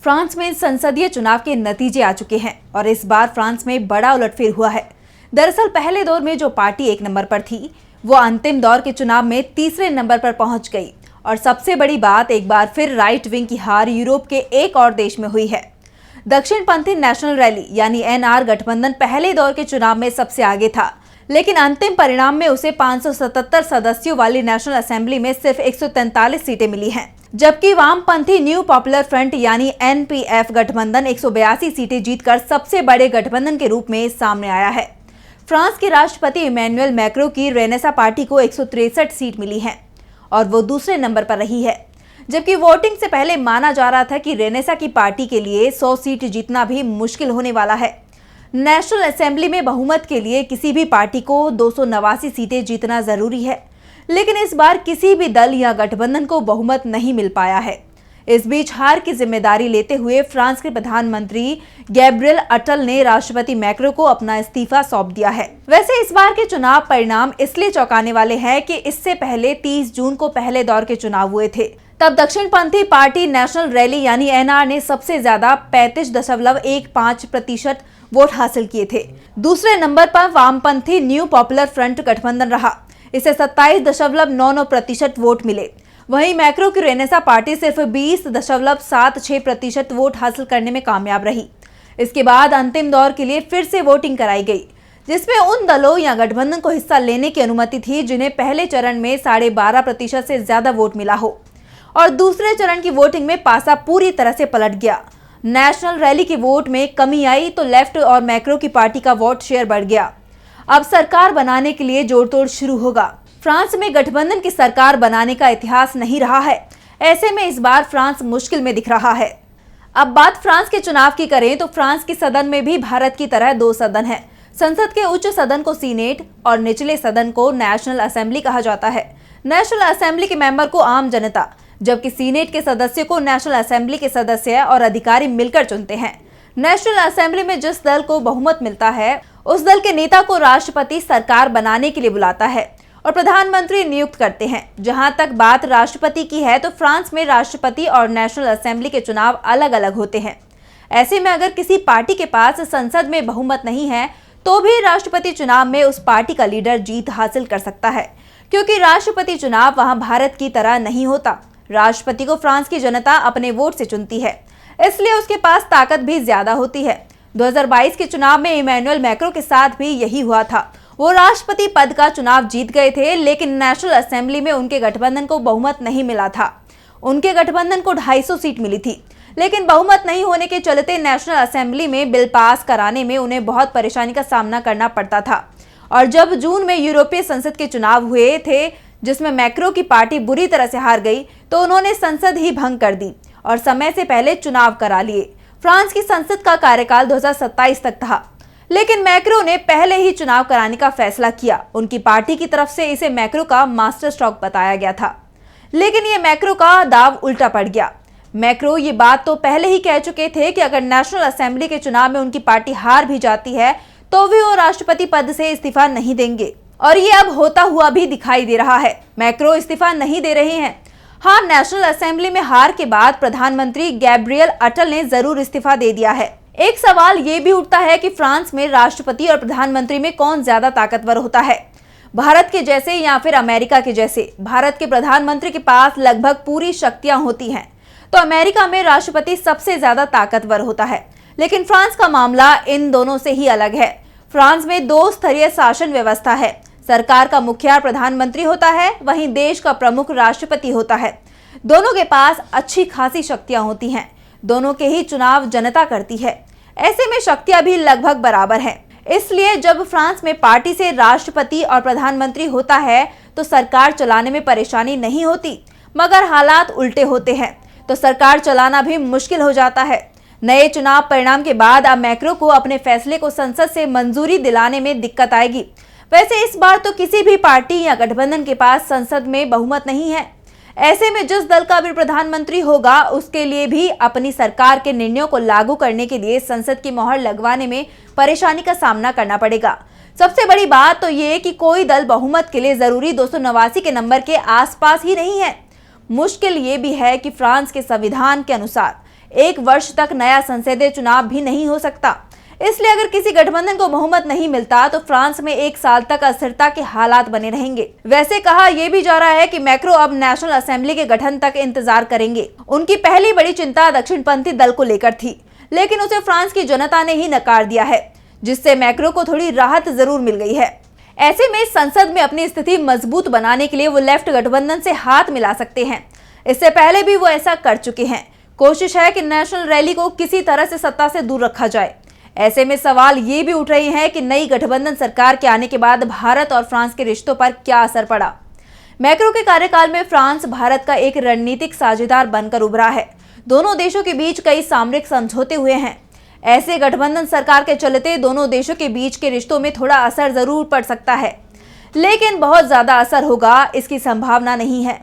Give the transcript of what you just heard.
France में संसदीय चुनाव के नतीजे आ चुके हैं और इस बार फ्रांस में बड़ा उलटफेर हुआ है। दरअसल पहले दौर में जो पार्टी 1 नंबर पर थी, वो अंतिम दौर के चुनाव में तीसरे नंबर पर पहुंच गई। और सबसे बड़ी बात, एक बार फिर राइट विंग की हार यूरोप के एक और देश में हुई है। दक्षिणपंथी नेशनल रैली यानी एनआर गठबंधन पहले दौर के चुनाव में सबसे आगे था, लेकिन अंतिम परिणाम में उसे 577 सदस्यों वाली नेशनल असेंबली में सिर्फ 143 सीटें मिली हैं, जबकि वामपंथी न्यू पॉपुलर फ्रंट यानी एनपीएफ गठबंधन 182 सीटें जीतकर सबसे बड़े गठबंधन के रूप में सामने आया है। फ्रांस के राष्ट्रपति इमैनुअल मैक्रों की रेनेसा पार्टी को 163 सीट मिली हैं और वो दूसरे नंबर पर रही है, जबकि वोटिंग से पहले माना जा रहा था कि रेनेसा की पार्टी के लिए 100 सीट जीतना भी मुश्किल होने वाला है। नेशनल असेंबली में बहुमत के लिए किसी भी पार्टी को 289 सीटें जीतना जरूरी है, लेकिन इस बार किसी भी दल या गठबंधन को बहुमत नहीं मिल पाया है। इस बीच हार की जिम्मेदारी लेते हुए फ्रांस के प्रधानमंत्री गैब्रियल अटल ने राष्ट्रपति मैक्रो को अपना इस्तीफा सौंप दिया है। वैसे इस बार के चुनाव परिणाम इसलिए चौंकाने वाले हैं कि इससे पहले 30 जून को पहले दौर के चुनाव हुए थे। तब दक्षिणपंथी पार्टी नेशनल रैली यानी एनआर ने सबसे ज्यादा 35.15% वोट हासिल किए थे। दूसरे नंबर पर वामपंथी न्यू पॉपुलर फ्रंट गठबंधन रहा, इसे 27.99% वोट मिले। वहीं मैक्रो की रेनेसा पार्टी सिर्फ 20.76% वोट हासिल करने में कामयाब रही। इसके बाद अंतिम दौर के लिए फिर से वोटिंग कराई गई, जिसमें उन दलों या गठबंधन को हिस्सा लेने की अनुमति थी जिन्हें पहले चरण में 12.5% से ज्यादा वोट मिला हो, और दूसरे चरण की वोटिंग में पासा पूरी तरह से पलट गया। नेशनल रैली के वोट में कमी आई तो लेफ्ट और मैक्रो की पार्टी का वोट शेयर बढ़ गया। अब सरकार बनाने के लिए जोड़तोड़ शुरू होगा। फ्रांस में गठबंधन की सरकार बनाने का इतिहास नहीं रहा है, ऐसे में इस बार फ्रांस मुश्किल में दिख रहा है। अब बात फ्रांस के चुनाव की करें तो फ्रांस के सदन में भी भारत की तरह 2 सदन हैं। संसद के उच्च सदन को सीनेट और निचले सदन को नेशनल असेंबली कहा जाता है। नेशनल असेंबली के मेंबर को आम जनता, जबकि सीनेट के सदस्य को नेशनल असेंबली के सदस्य और अधिकारी मिलकर चुनते हैं। नेशनल असेंबली में जिस दल को बहुमत मिलता है, उस दल के नेता को राष्ट्रपति सरकार बनाने के लिए बुलाता है और प्रधानमंत्री नियुक्त करते हैं। जहां तक बात राष्ट्रपति की है तो फ्रांस में राष्ट्रपति और नेशनल असेंबली के चुनाव अलग अलग होते हैं। ऐसे में अगर किसी पार्टी के पास संसद में बहुमत नहीं है तो भी राष्ट्रपति चुनाव में उस पार्टी का लीडर जीत हासिल कर सकता है, क्योंकि राष्ट्रपति चुनाव वहां भारत की तरह नहीं होता। राष्ट्रपति को फ्रांस की जनता अपने वोट से चुनती है, इसलिए उसके पास ताकत भी ज्यादा होती है। 2022 के चुनाव में इमैनुअल मैक्रो के साथ भी यही हुआ था। वो राष्ट्रपति पद का चुनाव जीत गए थे, लेकिन नेशनल असेंबली में उनके गठबंधन को बहुमत नहीं मिला था। उनके गठबंधन को 250 सीट मिली थी, लेकिन बहुमत नहीं होने के चलते नेशनल असेंबली में बिल पास कराने में उन्हें बहुत परेशानी का सामना करना पड़ता था। और जब जून में यूरोपीय संसद के चुनाव हुए थे, जिसमें मैक्रो की पार्टी बुरी तरह से हार गई, तो उन्होंने संसद ही भंग कर दी और समय से पहले चुनाव करा लिए। फ्रांस की संसद का कार्यकाल 2027 तक था, लेकिन मैक्रो ने पहले ही चुनाव कराने का फैसला किया। उनकी पार्टी की तरफ से इसे मैक्रो का मास्टर स्ट्रोक बताया गया था, लेकिन ये मैक्रो का दाव उल्टा पड़ गया। मैक्रो ये बात तो पहले ही कह चुके थे कि अगर नेशनल असेंबली के चुनाव में उनकी पार्टी हार भी जाती है तो भी वो राष्ट्रपति पद से इस्तीफा नहीं देंगे, और ये अब होता हुआ भी दिखाई दे रहा है। मैक्रो इस्तीफा नहीं दे रहे हैं। हाँ, नेशनल असेंबली में हार के बाद प्रधानमंत्री गैब्रियल अटल ने जरूर इस्तीफा दे दिया है। एक सवाल ये भी उठता है कि फ्रांस में राष्ट्रपति और प्रधानमंत्री में कौन ज्यादा ताकतवर होता है, भारत के जैसे या फिर अमेरिका के जैसे। भारत के प्रधानमंत्री के पास लगभग पूरी शक्तियां होती हैं, तो अमेरिका में राष्ट्रपति सबसे ज्यादा ताकतवर होता है। लेकिन फ्रांस का मामला इन दोनों से ही अलग है। फ्रांस में 2 स्तरीय शासन व्यवस्था है। सरकार का मुखिया प्रधानमंत्री होता है, वहीं देश का प्रमुख राष्ट्रपति होता है। दोनों के पास अच्छी खासी शक्तियां होती हैं। दोनों के ही चुनाव जनता करती है। ऐसे में शक्तियां भी लगभग बराबर हैं। इसलिए जब फ्रांस में पार्टी से राष्ट्रपति और प्रधानमंत्री होता है तो सरकार चलाने में परेशानी नहीं होती, मगर हालात उल्टे होते हैं तो सरकार चलाना भी मुश्किल हो जाता है। नए चुनाव परिणाम के बाद अब मैक्रो को अपने फैसले को संसद से मंजूरी दिलाने में दिक्कत आएगी। वैसे इस बार तो किसी भी पार्टी या गठबंधन के पास संसद में बहुमत नहीं है। ऐसे में जिस दल का भी प्रधानमंत्री होगा, उसके लिए भी अपनी सरकार के निर्णयों को लागू करने के लिए संसद की मोहर लगवाने में परेशानी का सामना करना पड़ेगा। सबसे बड़ी बात तो ये कि कोई दल बहुमत के लिए जरूरी 289 के नंबर के आसपास ही नहीं है। मुश्किल ये भी है कि फ्रांस के संविधान के अनुसार 1 वर्ष तक नया संसदीय चुनाव भी नहीं हो सकता। इसलिए अगर किसी गठबंधन को बहुमत नहीं मिलता तो फ्रांस में 1 साल तक अस्थिरता के हालात बने रहेंगे। वैसे कहा यह भी जा रहा है कि मैक्रो अब नेशनल असेंबली के गठन तक इंतजार करेंगे। उनकी पहली बड़ी चिंता दक्षिणपंथी दल को लेकर थी, लेकिन उसे फ्रांस की जनता ने ही नकार दिया है, जिससे मैक्रो को थोड़ी राहत जरूर मिल गई है। ऐसे में संसद में अपनी स्थिति मजबूत बनाने के लिए वो लेफ्ट गठबंधन से हाथ मिला सकते हैं। इससे पहले भी वो ऐसा कर चुके हैं। कोशिश है कि नेशनल रैली को किसी तरह से सत्ता से दूर रखा जाए। ऐसे में सवाल ये भी उठ रहे हैं कि नई गठबंधन सरकार के आने के बाद भारत और फ्रांस के रिश्तों पर क्या असर पड़ा। मैक्रो के कार्यकाल में फ्रांस भारत का एक रणनीतिक साझेदार बनकर उभरा है। दोनों देशों के बीच कई सामरिक समझौते हुए हैं। ऐसे गठबंधन सरकार के चलते दोनों देशों के बीच के रिश्तों में थोड़ा असर जरूर पड़ सकता है, लेकिन बहुत ज्यादा असर होगा इसकी संभावना नहीं है।